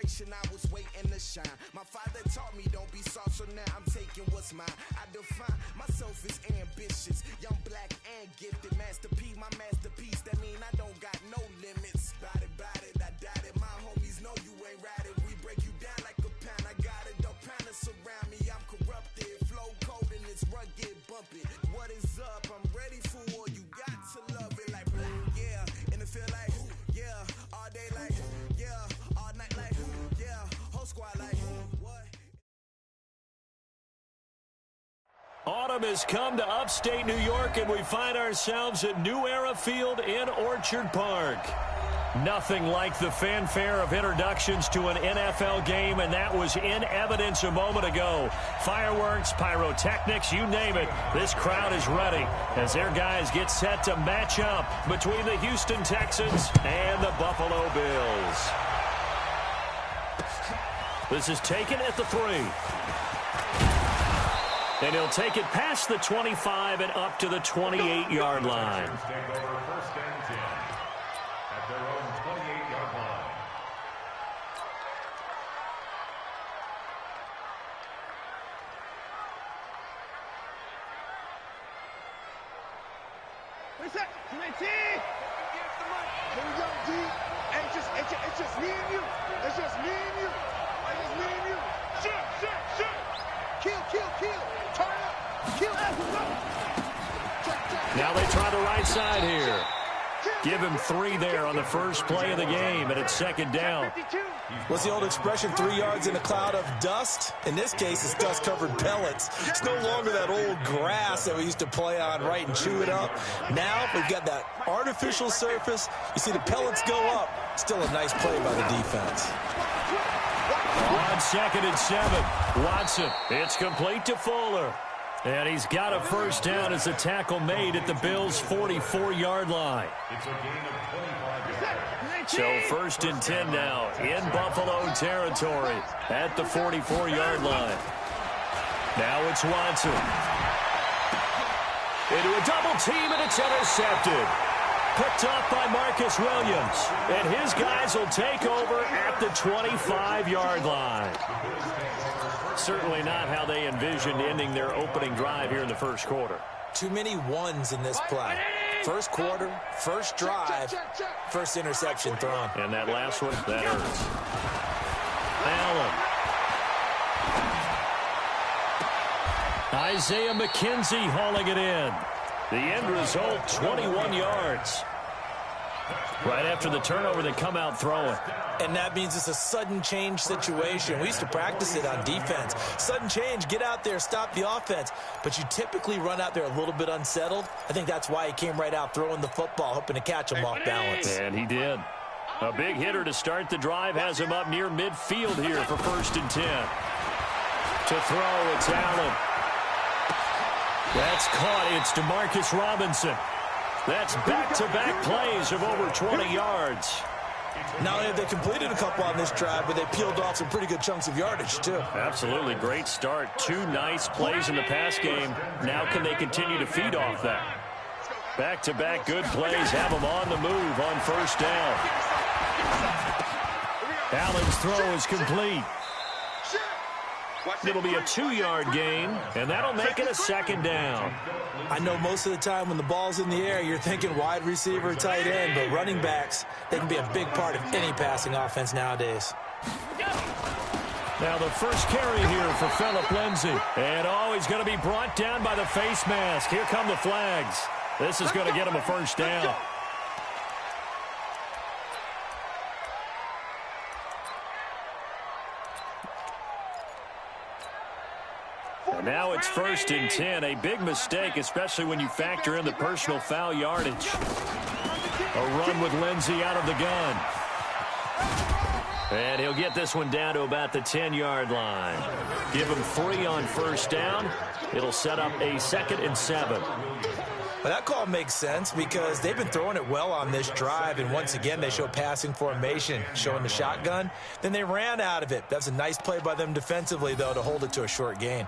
direction, I was waiting to shine. My father taught me don't be soft, so now I'm taking what's mine. I define myself as ambitious, young, black, and gifted. Master P, my masterpiece, that mean I don't got no limits. Bout it, I doubt it. My homies know you ain't ride it. We break you down like a pound. I got it, don't pound us around me. I'm corrupted, flow cold and it's rugged, bumpy. What is up? I'm ready for war. You got to love it like black, yeah. And it feel like, yeah. All day like, yeah. All night like, yeah. Whole squad like, what? Autumn has come to upstate New York, and we find ourselves at New Era Field in Orchard Park. Nothing like the fanfare of introductions to an NFL game, and that was in evidence a moment ago. Fireworks, pyrotechnics, you name it. This crowd is ready as their guys get set to match up between the Houston Texans and the Buffalo Bills. This is taken at the 3. And he'll take it past the 25 and up to the 28-yard line. It's just me and you. It's just me and you. It's just me and you. Shoot. Kill. Turn up. Kill everyone. Now they try the right side here. Give him 3 there on the first play of the game, and it's second down. What's the old expression, 3 yards in a cloud of dust? In this case, it's dust-covered pellets. It's no longer that old grass that we used to play on, right, and chew it up. Now we've got that artificial surface. You see the pellets go up. Still a nice play by the defense. On 2nd and 7, Watson. It's complete to Fuller. And he's got a first down as the tackle made at the Bills' 44-yard line. So 1st and 10 now in Buffalo territory at the 44-yard line. Now it's Watson. Into a double team, and it's intercepted. Picked off by Marcus Williams. And his guys will take over at the 25-yard line. Certainly not how they envisioned ending their opening drive here in the first quarter. Too many ones in this play. First quarter, first drive, first interception thrown. And that last one, that hurts. Allen. Isaiah McKenzie hauling it in. The end result, 21 yards. Right after the turnover, they come out throwing. And that means it's a sudden change situation. We used to practice it on defense. Sudden change, get out there, stop the offense. But you typically run out there a little bit unsettled. I think that's why he came right out throwing the football, hoping to catch him off balance. And he did. A big hitter to start the drive has him up near midfield here for 1st and 10. To throw, it's Allen. That's caught. It's DeMarcus Robinson. That's back-to-back plays of over 20 yards. Not only have they completed a couple on this drive, but they peeled off some pretty good chunks of yardage, too. Absolutely. Great start. 2 nice plays in the pass game. Now can they continue to feed off that? Back-to-back good plays have them on the move on 1st down. Allen's throw is complete. It'll be a 2-yard gain, and that'll make it a 2nd down. I know most of the time when the ball's in the air, you're thinking wide receiver, tight end, but running backs, they can be a big part of any passing offense nowadays. Now the first carry here for Phillip Lindsay. And, he's going to be brought down by the face mask. Here come the flags. This is going to get him a first down. And now it's 1st and 10. A big mistake, especially when you factor in the personal foul yardage. A run with Lindsay out of the gun. And he'll get this one down to about the 10-yard line. Give him 3 on 1st down. It'll set up a 2nd and 7. Well, that call makes sense because they've been throwing it well on this drive, and once again they show passing formation, showing the shotgun. Then they ran out of it. That's a nice play by them defensively, though, to hold it to a short gain.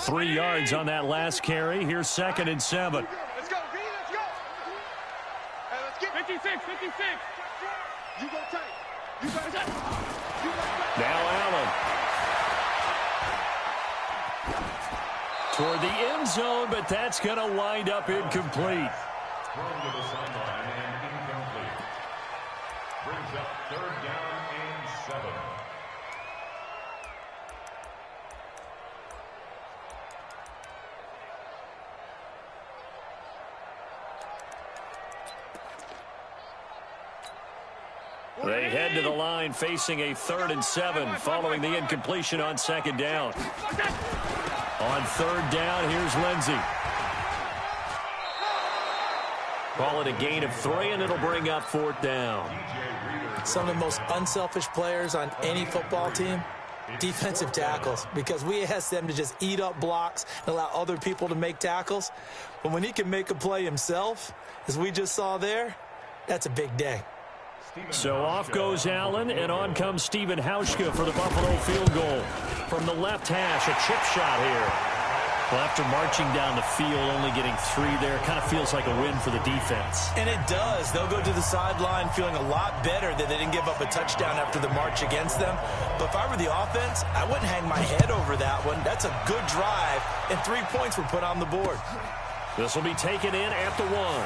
$3 yards on that last carry. Here's 2nd and 7. Let's go, V. 56, 56. You go tight. You got tight. You got tight. Now Allen. Toward the end zone, but that's going to wind up incomplete. Thrown to the sideline and incomplete. Brings up 3rd down and 7. They head to the line facing a 3rd and 7 following the incompletion on 2nd down. On 3rd down, here's Lindsey. Call it a gain of 3, and it'll bring up 4th down. Some of the most unselfish players on any football team, defensive tackles, because we ask them to just eat up blocks and allow other people to make tackles. But when he can make a play himself, as we just saw there, that's a big day. So off goes Allen, and on comes Stephen Hauschka for the Buffalo field goal. From the left hash, a chip shot here. Well, after marching down the field, only getting 3 there, kind of feels like a win for the defense. And it does. They'll go to the sideline feeling a lot better that they didn't give up a touchdown after the march against them. But if I were the offense, I wouldn't hang my head over that one. That's a good drive, and 3 points were put on the board. This will be taken in at the 1.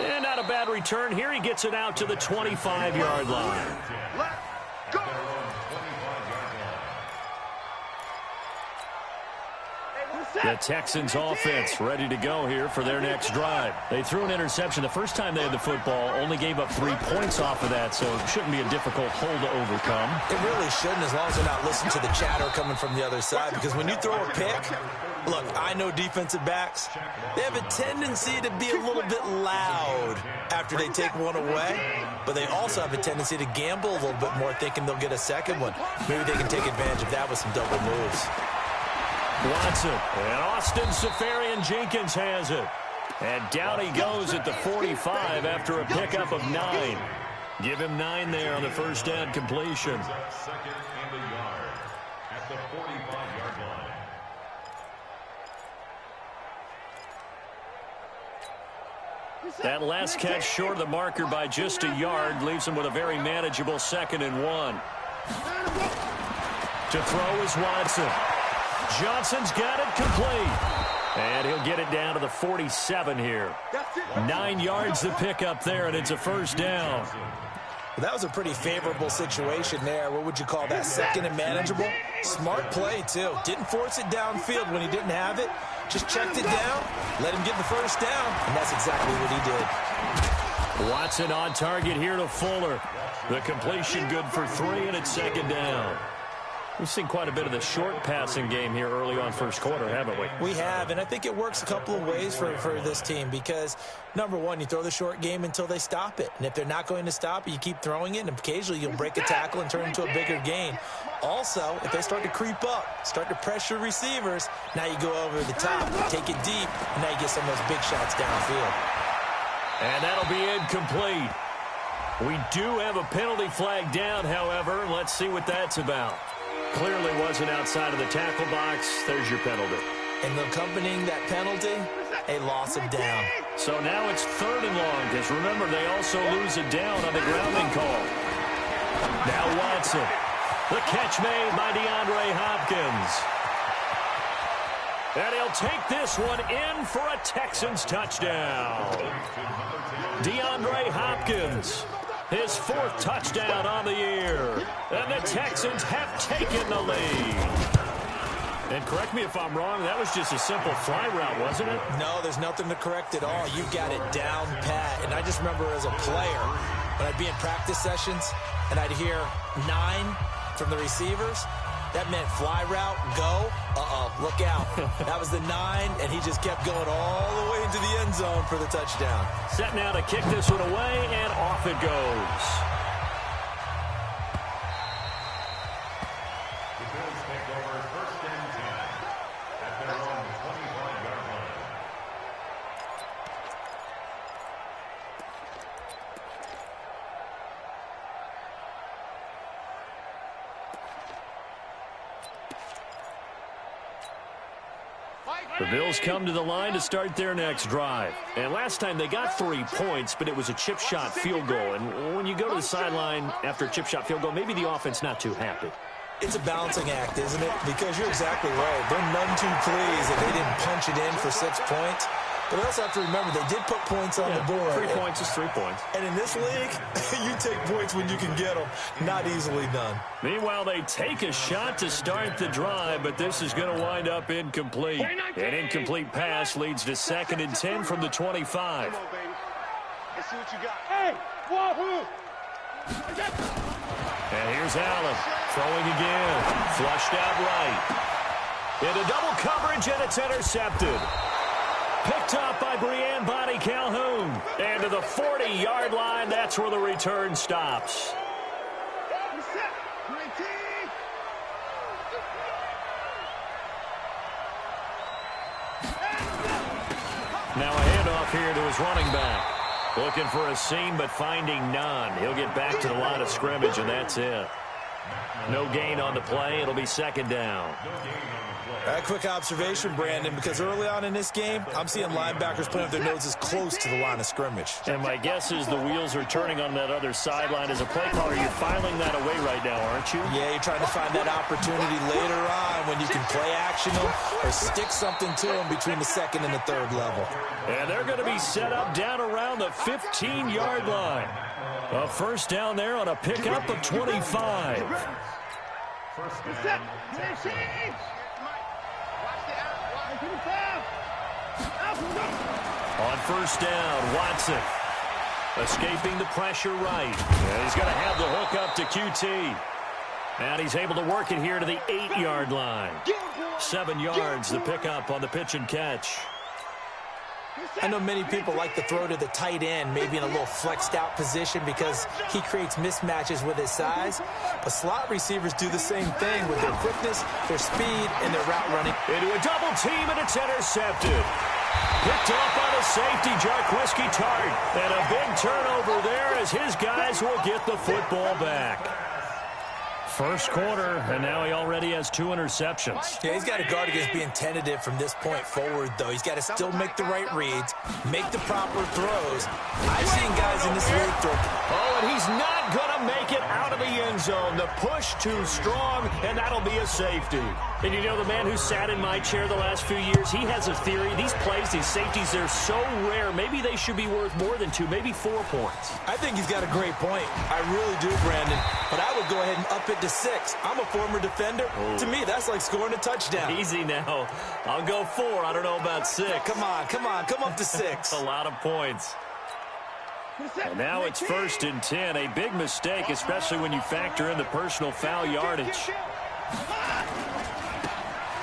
And not a bad return here. He gets it out to the 25-yard line. Let's go. The Texans offense ready to go here for their next drive. They threw an interception the first time they had the football, only gave up 3 points off of that, so it shouldn't be a difficult hole to overcome. It really shouldn't, as long as they're not listening to the chatter coming from the other side, because when you throw a pick, look, I know defensive backs, they have a tendency to be a little bit loud after they take one away, but they also have a tendency to gamble a little bit more, thinking they'll get a second one. Maybe they can take advantage of that with some double moves. Watson, and Austin Safarian-Jenkins has it. And down he goes at the 45 after a pickup of 9. Give him 9 there on the first down completion. 2nd and a yard at the 45-yard line. That last catch short of the marker by just a yard leaves him with a very manageable 2nd and 1. To throw is Watson. Johnson's got it complete. And he'll get it down to the 47 here. 9 yards to pick up there, and it's a first down. That was a pretty favorable situation there. What would you call that? 2nd and manageable? Smart play, too. Didn't force it downfield when he didn't have it. Just checked it down, let him get the first down, and that's exactly what he did. Watson on target here to Fuller. The completion good for 3, and it's 2nd down. We've seen quite a bit of the short passing game here early on first quarter, haven't we? We have, and I think it works a couple of ways for this team because, number one, you throw the short game until they stop it. And if they're not going to stop it, you keep throwing it, and occasionally you'll break a tackle and turn it into a bigger gain. Also, if they start to creep up, start to pressure receivers, now you go over the top, take it deep, and now you get some of those big shots downfield. And that'll be incomplete. We do have a penalty flag down, however. Let's see what that's about. Clearly wasn't outside of the tackle box. There's your penalty. And accompanying that penalty, a loss of down. So now it's 3rd and long, because remember, they also lose a down on the grounding call. Now Watson. The catch made by DeAndre Hopkins. And he'll take this one in for a Texans touchdown. DeAndre Hopkins. His 4th touchdown on the year. And the Texans have taken the lead. And correct me if I'm wrong, that was just a simple fly route, wasn't it? No, there's nothing to correct at all. You've got it down pat. And I just remember as a player, when I'd be in practice sessions and I'd hear 9 from the receivers, that meant fly route, go, look out. That was the 9, and he just kept going all the way into the end zone for the touchdown. Set now to kick this one away, and off it goes. The Bills take over 1st and 10 at their own 25-yard line. The Bills come to the line to start their next drive. And last time they got 3 points, but it was a chip shot field goal. And when you go to the sideline after a chip shot field goal, maybe the offense not too happy. It's a balancing act, isn't it? Because you're exactly right. They're none too pleased that they didn't punch it in for 6 points. But we also have to remember they did put points on the board. 3 points is 3 points. And in this league, you take points when you can get them. Not easily done. Meanwhile, they take a shot to start the drive, but this is going to wind up incomplete. An incomplete pass leads to 2nd and 10 from the 25. Come on, baby. Let's see what you got. Hey, wahoo! And here's Allen throwing again. Flushed out right. Into double coverage, and it's intercepted. Picked up by Brianne Bonnie Calhoun. And to the 40-yard line, that's where the return stops. Now a handoff here to his running back. Looking for a seam, but finding none. He'll get back to the line of scrimmage, and that's it. No gain on the play. It'll be 2nd down. A quick observation, Brandon, because early on in this game, I'm seeing linebackers putting up their noses close to the line of scrimmage. And my guess is the wheels are turning on that other sideline. As a play caller, you're filing that away right now, aren't you? Yeah, you're trying to find that opportunity later on when you can play action them or stick something to them between the 2nd and the 3rd level. And they're going to be set up down around the 15-yard line. A first down there on a pickup of 25. First down, Texans. On first down, Watson escaping the pressure right. And he's going to have the hook up to QT. And he's able to work it here to the 8-yard line. 7 yards, the pickup on the pitch and catch. I know many people like to throw to the tight end, maybe in a little flexed out position because he creates mismatches with his size. But slot receivers do the same thing with their quickness, their speed, and their route running. Into a double team, and it's intercepted. Picked off by the safety, Jarquiski Tart. And a big turnover there as his guys will get the football back. First quarter, and now he already has 2 interceptions. Yeah, he's got to guard against being tentative from this point forward, though. He's got to still make the right reads, make the proper throws. I've seen guys in this league throw. Oh, and he's not going to make it out of the end zone. The push too strong, and that'll be a safety. And you know, the man who sat in my chair the last few years, he has a theory. These plays, these safeties, they're so rare. Maybe they should be worth more than 2, maybe 4 points. I think he's got a great point. I really do, Brandon. But I would go ahead and up it to 6. I'm a former defender. Oh. To me, that's like scoring a touchdown. Easy now. I'll go 4. I don't know about 6. Come on. Come up to 6. A lot of points. And now it's 1st and 10. A big mistake, especially when you factor in the personal foul yardage.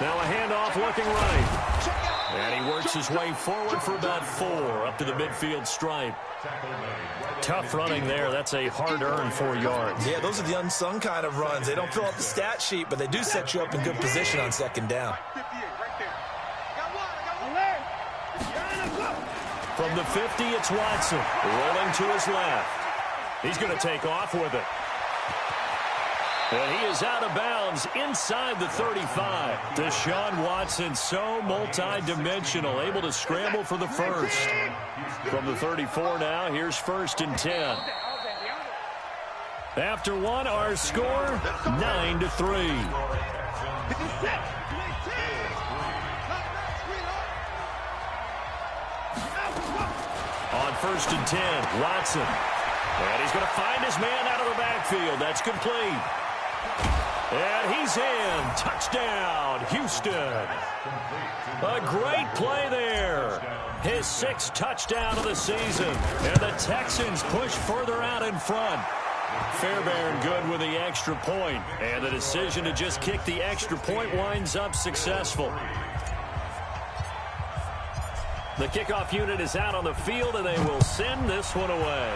Now a handoff looking right. And he works his way forward for about 4 up to the midfield stripe. Tough running there. That's a hard-earned 4 yards. Yeah, those are the unsung kind of runs. They don't fill up the stat sheet, but they do set you up in good position on 2nd down. From the 50, it's Watson. Rolling to his left. He's going to take off with it. And he is out of bounds inside the 35. Deshaun Watson, so multi-dimensional, able to scramble for the first. From the 34 now, here's 1st and 10. After 1, our score, 9-3. On 1st and 10, Watson. And he's going to find his man out of the backfield. That's complete. And he's in. Touchdown, Houston. A great play there. His 6th touchdown of the season. And the Texans push further out in front. Fairbairn good with the extra point. And the decision to just kick the extra point winds up successful. The kickoff unit is out on the field, and they will send this one away.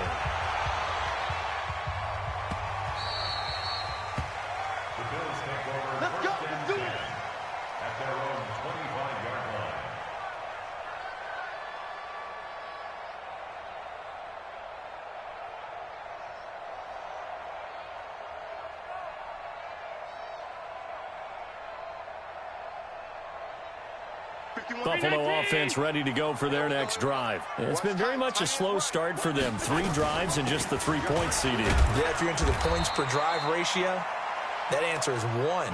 Buffalo offense ready to go for their next drive. It's been very much a slow start for them. 3 drives and just the 3-point CD. Yeah, if you're into the points per drive ratio, that answer is 1.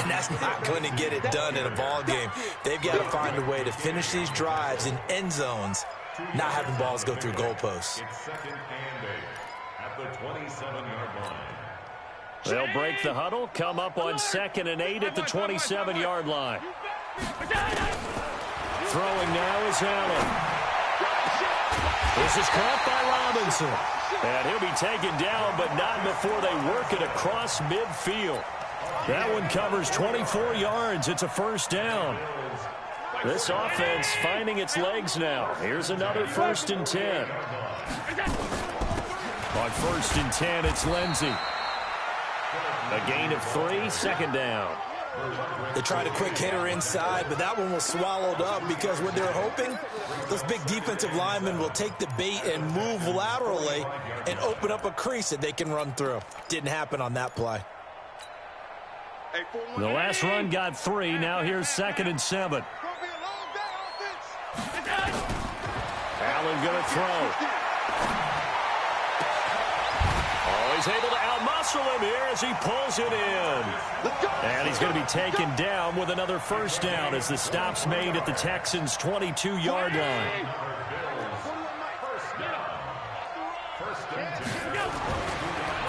And that's not going to get it done in a ball game. They've got to find a way to finish these drives in end zones, not having balls go through goalposts. It's 2nd and 8 at the 27-yard line. They'll break the huddle, come up on 2nd and 8 at the 27-yard line. Throwing now is Allen. This is caught by Robinson. And he'll be taken down, but not before they work it across midfield. That one covers 24 yards. It's a first down. This offense finding its legs now. Here's another 1st and 10. On 1st and 10, it's Lindsey. A gain of 3, 2nd down. They tried a quick hitter inside, but that one was swallowed up because what they're hoping, those big defensive linemen will take the bait and move laterally and open up a crease that they can run through. Didn't happen on that play. The last run got 3. Now here's 2nd and 7. Allen going to throw. Oh, he's able to outmuscle him here as he pulls it in. And he's going to be taken down with another first down as the stop's made at the Texans' 22-yard line.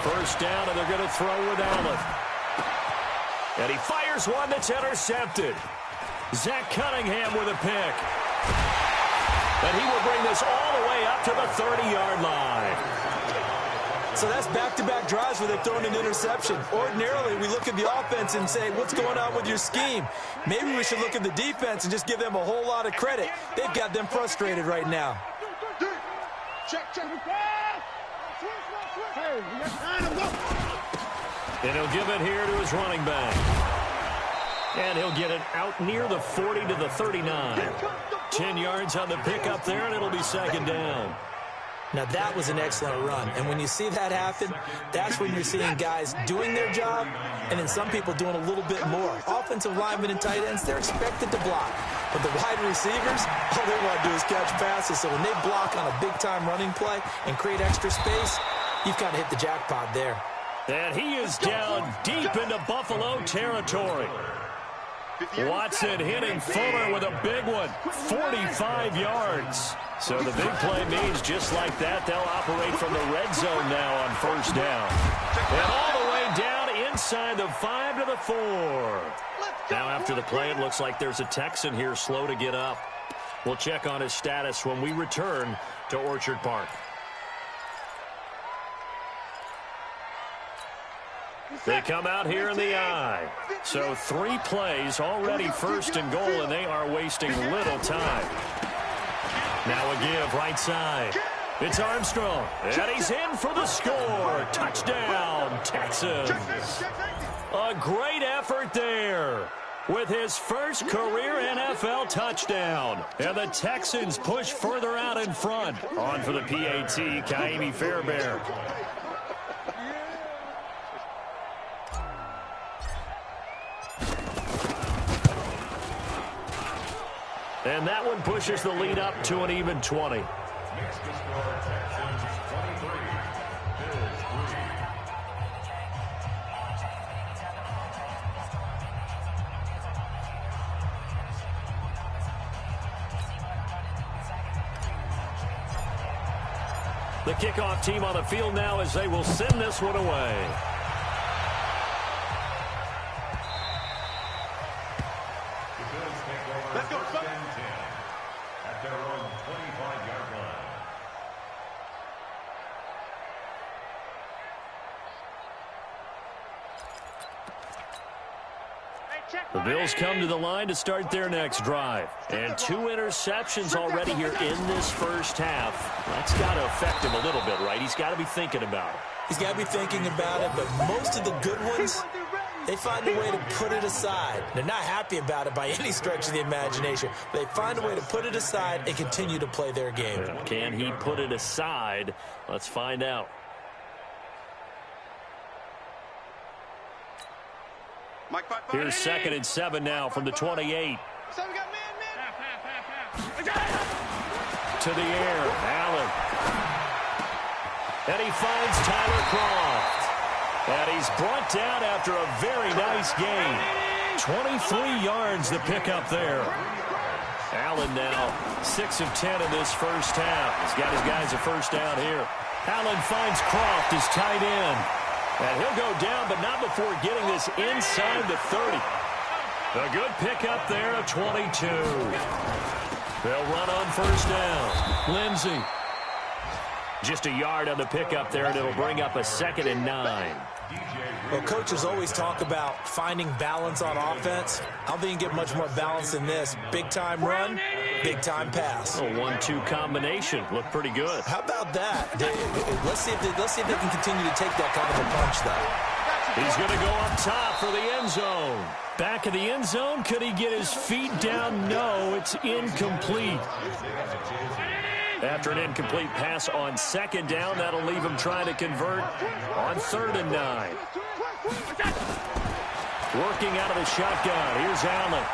First down, and they're going to throw with Allen. And he fires one that's intercepted. Zach Cunningham with a pick. And he will bring this all the way up to the 30-yard line. So that's back-to-back drives where they've thrown an interception. Ordinarily, we look at the offense and say, what's going on with your scheme? Maybe we should look at the defense and just give them a whole lot of credit. They've got them frustrated right now. And he'll give it here to his running back. And he'll get it out near the 40 to the 39. 10 yards on the pickup there, and it'll be 2nd down. Now, that was an excellent run. And when you see that happen, that's when you're seeing guys doing their job and then some people doing a little bit more. Offensive linemen and tight ends, they're expected to block. But the wide receivers, all they want to do is catch passes. So when they block on a big-time running play and create extra space, you've got to hit the jackpot there. And he is down deep into Buffalo territory. Watson hitting Fuller with a big one, 45 yards. So the big play means just like that, they'll operate from the red zone now on first down. And all the way down inside the 5 to the 4. Now after the play, it looks like there's a Texan here slow to get up. We'll check on his status when we return to Orchard Park. They come out here in the eye. So 3 plays, already 1st and goal, and they are wasting little time. Now a give right side. It's Armstrong, and he's in for the score. Touchdown, Texans. A great effort there with his first career NFL touchdown. And the Texans push further out in front. On for the PAT, Kaimi Fairbairn. And that one pushes the lead up to an even 20. Next to score, Texans 23, Bills 3. The kickoff team on the field now as they will send this one away. Let's go, First and 10 at their own 25-yard line. The Bills come to the line to start their next drive. And 2 interceptions already here in this first half. That's got to affect him a little bit, right? He's got to be thinking about it. He's got to be thinking about it, but most of the good ones, they find a way to put it aside. They're not happy about it by any stretch of the imagination. They find a way to put it aside and continue to play their game. Can he put it aside? Let's find out. Here's 2nd and 7 now from the 28. To the air, Allen. And he finds Tyler Kroft. And he's brought down after a very nice game. 23 yards the pickup there. Allen now 6 of 10 in this first half. He's got his guys a first down here. Allen finds Kroft, his tight end. And he'll go down, but not before getting this inside the 30. A good pickup there of 22. They'll run on first down. Lindsey. Just a yard on the pickup there, and it'll bring up a 2nd and 9. Well, coaches always talk about finding balance on offense. I don't think you get much more balance than this. Big-time run, big-time pass. A 1-2 combination. Looked pretty good. How about that? Let's see if they can continue to take that kind of a punch, though. He's going to go up top for the end zone. Back of the end zone. Could he get his feet down? No, it's incomplete. After an incomplete pass on 2nd down, that'll leave him trying to convert on 3rd and 9. Working out of the shotgun. Here's Allen.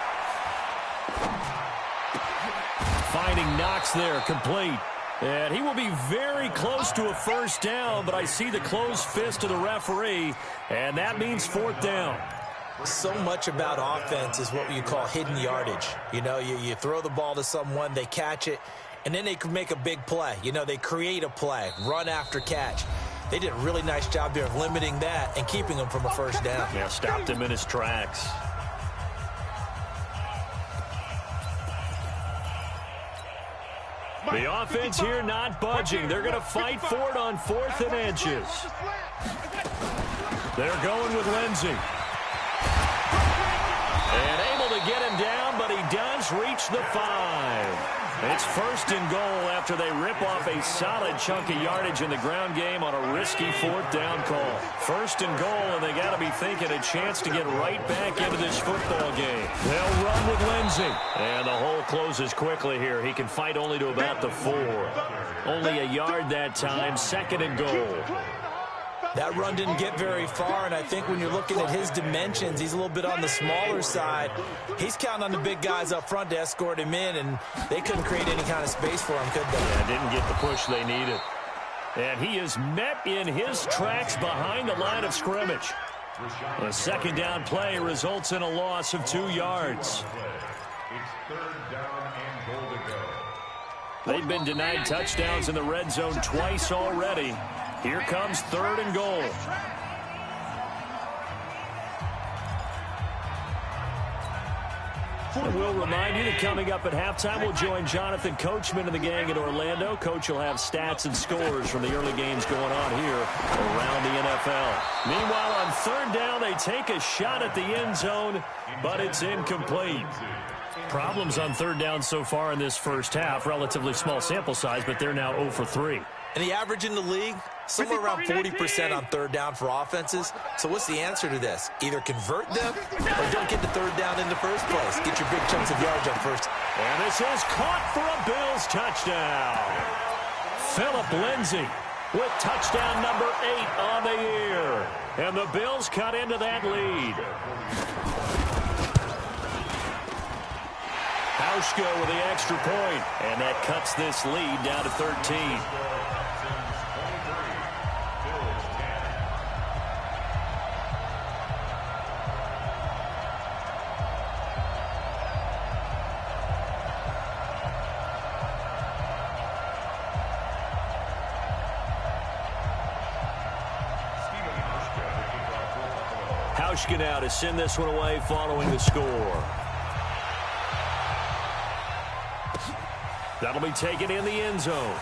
Finding Knox there, complete. And he will be very close to a first down, but I see the closed fist of the referee, and that means 4th down. So much about offense is what you call hidden yardage. You know, you throw the ball to someone, they catch it, and then they can make a big play. You know, they create a play, run after catch. They did a really nice job there of limiting that and keeping him from a first down. Yeah, stopped him in his tracks. The offense here not budging. They're going to fight for it on 4th and inches. They're going with Lindsey. And able to get him down, but he does reach the 5. It's 1st and goal after they rip off a solid chunk of yardage in the ground game on a risky 4th down call. 1st and goal, and they got to be thinking a chance to get right back into this football game. They'll run with Lindsey. And the hole closes quickly here. He can fight only to about the 4. Only a yard that time, 2nd and goal. That run didn't get very far, and I think when you're looking at his dimensions, he's a little bit on the smaller side. He's counting on the big guys up front to escort him in, and they couldn't create any kind of space for him, could they? Yeah, didn't get the push they needed. And he is met in his tracks behind the line of scrimmage. A 2nd down play results in a loss of 2 yards. It's 3rd down and goal to go. They've been denied touchdowns in the red zone twice already. Here comes 3rd and goal. And we'll remind you that coming up at halftime, we'll join Jonathan Coachman and the gang in Orlando. Coach will have stats and scores from the early games going on here around the NFL. Meanwhile, on 3rd down, they take a shot at the end zone, but it's incomplete. Problems on 3rd down so far in this first half. Relatively small sample size, but they're now 0 for 3. And the average in the league, somewhere around 40% on 3rd down for offenses. So what's the answer to this? Either convert them or don't get the 3rd down in the first place. Get your big chunks of yards on first. And this is caught for a Bills touchdown. Phillip Lindsay with touchdown number 8 on the year. And the Bills cut into that lead. Hauschka with the extra point. And that cuts this lead down to 13. Hauschka now to send this one away following the score. That'll be taken in the end zone.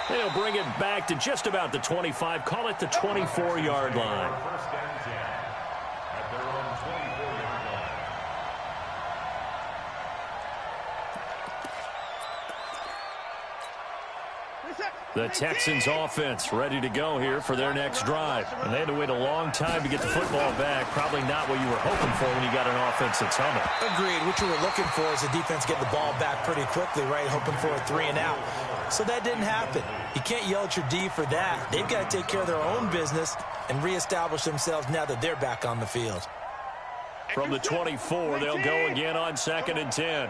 They'll bring it back to just about the 25, call it the 24-yard line. 1st and 10 at their own 24-yard line. The Texans offense ready to go here for their next drive. And they had to wait a long time to get the football back. Probably not what you were hoping for when you got an offense that's humming. Agreed. What you were looking for is the defense get the ball back pretty quickly, right? Hoping for a 3 and out. So that didn't happen. You can't yell at your D for that. They've got to take care of their own business and reestablish themselves now that they're back on the field. From the 24, they'll go again on 2nd and 10.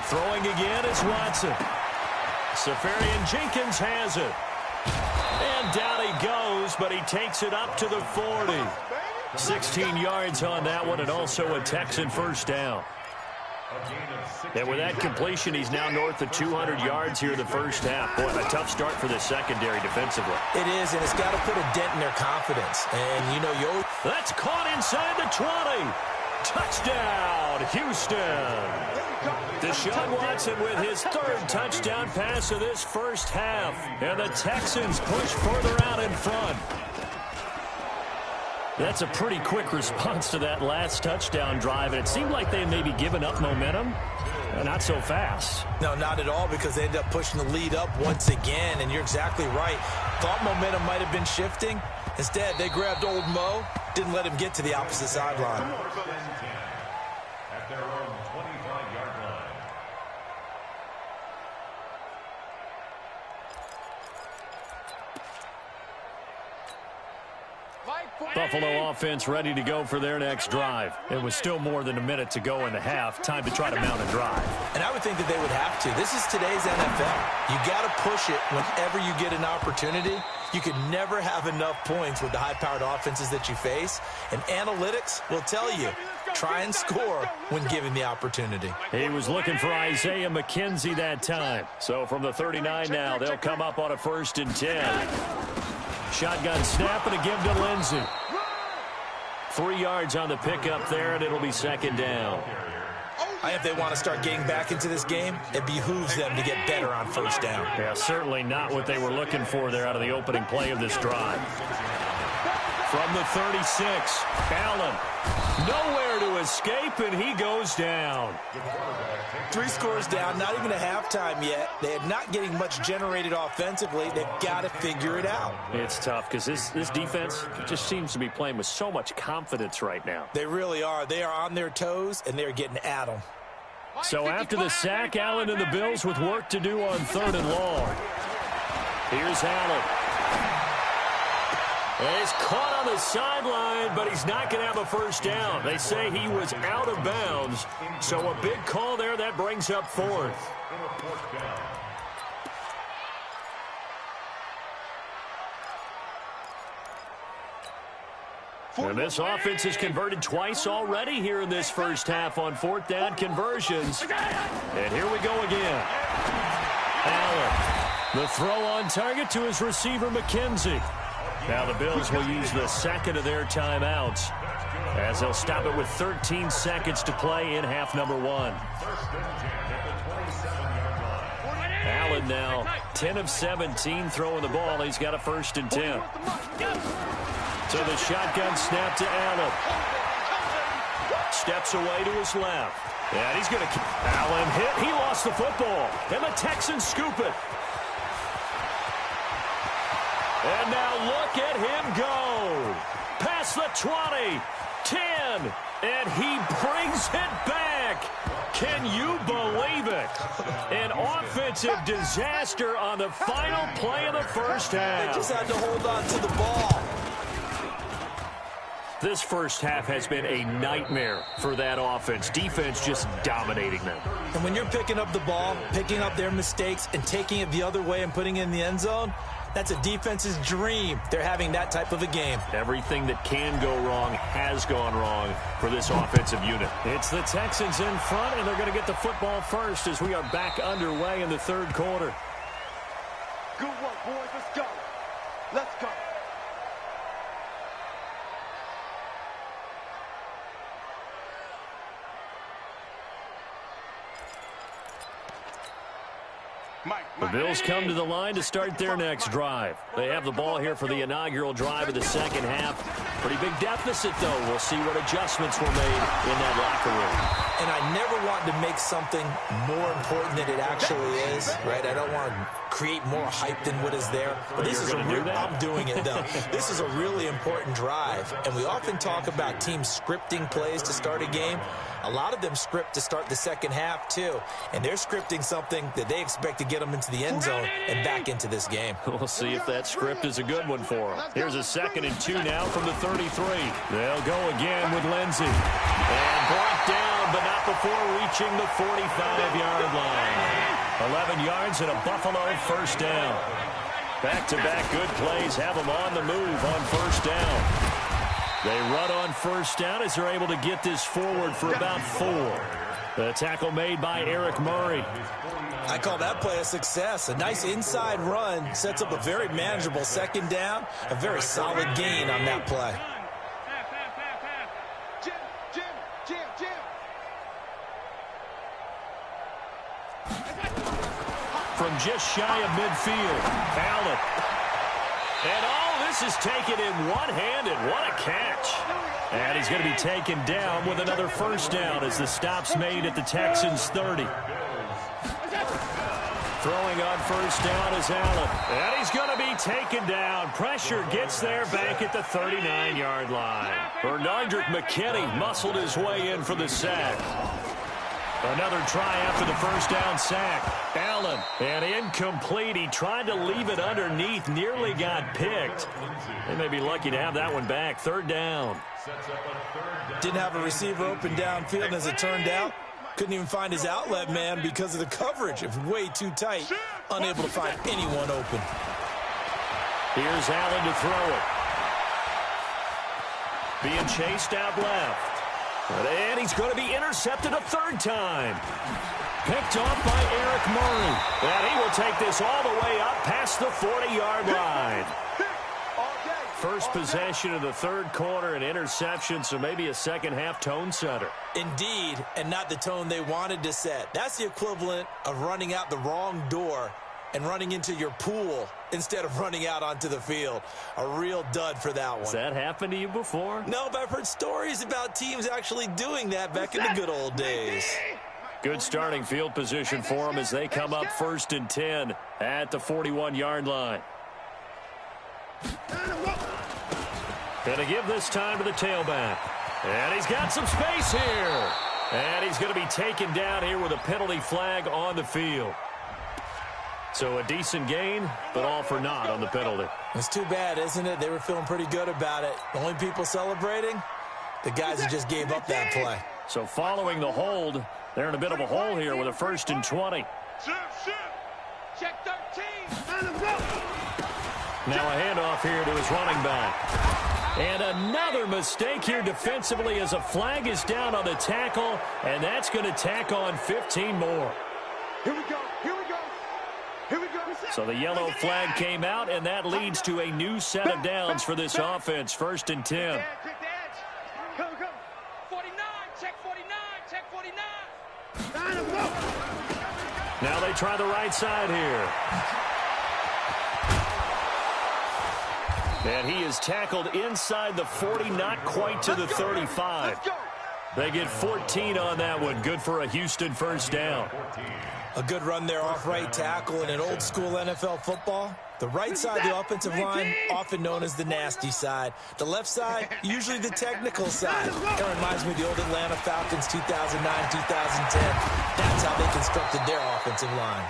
Throwing again is Watson. Safarian Jenkins has it. And down he goes, but he takes it up to the 40. 16 yards on that one, and also a Texan first down. And with that completion, he's now north of 200 yards here in the first half. Boy, a tough start for the secondary defensively. It is, and it's got to put a dent in their confidence. And, you know, That's caught inside the 20. Touchdown, Houston. Deshaun Watson with his 3rd touchdown pass of this first half. And the Texans push further out in front. That's a pretty quick response to that last touchdown drive, and it seemed like they had maybe given up momentum. Not so fast. No, not at all, because they ended up pushing the lead up once again, and you're exactly right. Thought momentum might have been shifting. Instead, they grabbed old Mo, didn't let him get to the opposite sideline. At their own 25-yard line. Buffalo offense ready to go for their next drive. It was still more than a minute to go in the half. Time to try to mount a drive. And I would think that they would have to. This is today's NFL. You got to push it whenever you get an opportunity. You can never have enough points with the high-powered offenses that you face. And analytics will tell you, try and score when given the opportunity. He was looking for Isaiah McKenzie that time. So from the 39 now, they'll come up on a 1st and 10. Shotgun snap and a give to Lindsey. 3 yards on the pickup there, and it'll be 2nd down. If they want to start getting back into this game, it behooves them to get better on 1st down. Yeah, certainly not what they were looking for there out of the opening play of this drive. From the 36, Allen. Nowhere to escape, and he goes down. 3 scores down, not even a halftime yet. They're not getting much generated offensively. They've got to figure it out. It's tough because this defense just seems to be playing with so much confidence right now. They really are. They are on their toes, and they're getting at them. So after the sack, Allen and the Bills with work to do on 3rd and long. Here's Allen. He's caught on the sideline, but he's not going to have a first down. They say he was out of bounds. So a big call there. That brings up 4th. And this offense has converted twice already here in this first half on 4th down conversions. And here we go again. Allen, the throw on target to his receiver, McKenzie. Now the Bills will use the 2nd of their timeouts as they'll stop it with 13 seconds to play in half number 1. Allen now 10 of 17 throwing the ball. He's got a 1st and 10. So the shotgun snap to Allen. Steps away to his left. And he's going to keep. Allen hit. He lost the football. And the Texans scoop it. And now look at him go. Past the 20, 10, and he brings it back. Can you believe it? An offensive disaster on the final play of the first half. They just had to hold on to the ball. This first half has been a nightmare for that offense. Defense just dominating them. And when you're picking up the ball, picking up their mistakes, and taking it the other way and putting it in the end zone, that's a defense's dream. They're having that type of a game. Everything that can go wrong has gone wrong for this offensive unit. It's the Texans in front, and they're going to get the football first as we are back underway in the 3rd quarter. Good work, boys. Let's go. Let's go. The Bills come to the line to start their next drive. They have the ball here for the inaugural drive of the second half. Pretty big deficit, though. We'll see what adjustments were made in that locker room. And I never want to make something more important than it actually is, right? I don't want to create more hype than what is there. But this is I'm doing it, though. This is a really important drive. And we often talk about teams scripting plays to start a game. A lot of them script to start the second half, too. And they're scripting something that they expect to get them into the end zone and back into this game. We'll see if that script is a good one for them. Here's a 2nd and 2 now from the 33. They'll go again with Lindsey. And brought down, but not before reaching the 45-yard line. 11 yards and a Buffalo first down. Back-to-back good plays have them on the move on first down. They run on first down as they're able to get this forward for about 4. The tackle made by Eric Murray. I call that play a success. A nice inside run sets up a very manageable second down. A very solid gain on that play. From just shy of midfield, Allen. And all this is taken in one-handed. What a catch. And he's going to be taken down with another first down as the stop's made at the Texans' 30. Throwing on first down is Allen. And he's going to be taken down. Pressure gets there back at the 39-yard line. Bernardrick McKinney muscled his way in for the sack. Another try after the first down sack. Allen, and incomplete. He tried to leave it underneath, nearly got picked. They may be lucky to have that one back. 3rd down. Didn't have a receiver open downfield, and as it turned out, couldn't even find his outlet man because of the coverage. It was way too tight. Unable to find anyone open. Here's Allen to throw it. Being chased out left. And he's going to be intercepted a 3rd time. Picked off by Eric Murray. And he will take this all the way up past the 40-yard line. First possession of the 3rd quarter, an interception, so maybe a second-half tone setter. Indeed, and not the tone they wanted to set. That's the equivalent of running out the wrong door and running into your pool instead of running out onto the field. A real dud for that one. Has that happened to you before? No, but I've heard stories about teams actually doing that back in the good old days. Good starting field position for them as they come up 1st and 10 at the 41-yard line. Going to give this time to the tailback. And he's got some space here. And he's going to be taken down here with a penalty flag on the field. So a decent gain, but all for naught on the penalty. It's too bad, isn't it? They were feeling pretty good about it. The only people celebrating, the guys who just gave up that play. So following the hold, they're in a bit of a hole here with a 1st and 20. Check 13. Now a handoff here to his running back. And another mistake here defensively as a flag is down on the tackle, and that's going to tack on 15 more. Here we go. Here we go. Here we go. So the yellow flag came out, and that leads to a new set of downs for this offense. 1st and 10. Go, go. 49. Check 49. Check 49. Now they try the right side here. And he is tackled inside the 40, not quite to the 35. They get 14 on that one. Good for a Houston first down. A good run there off right tackle in an old school NFL football. The right side of the offensive line, often known as the nasty side. The left side, usually the technical side. It reminds me of the old Atlanta Falcons 2009, 2010. That's how they constructed their offensive line.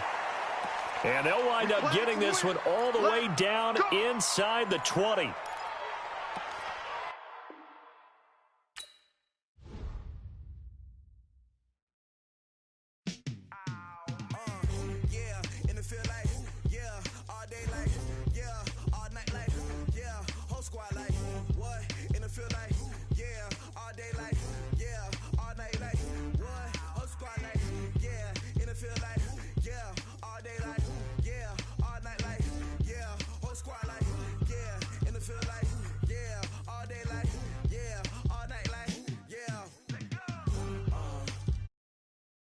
And they'll wind up getting this one all the way down inside the 20.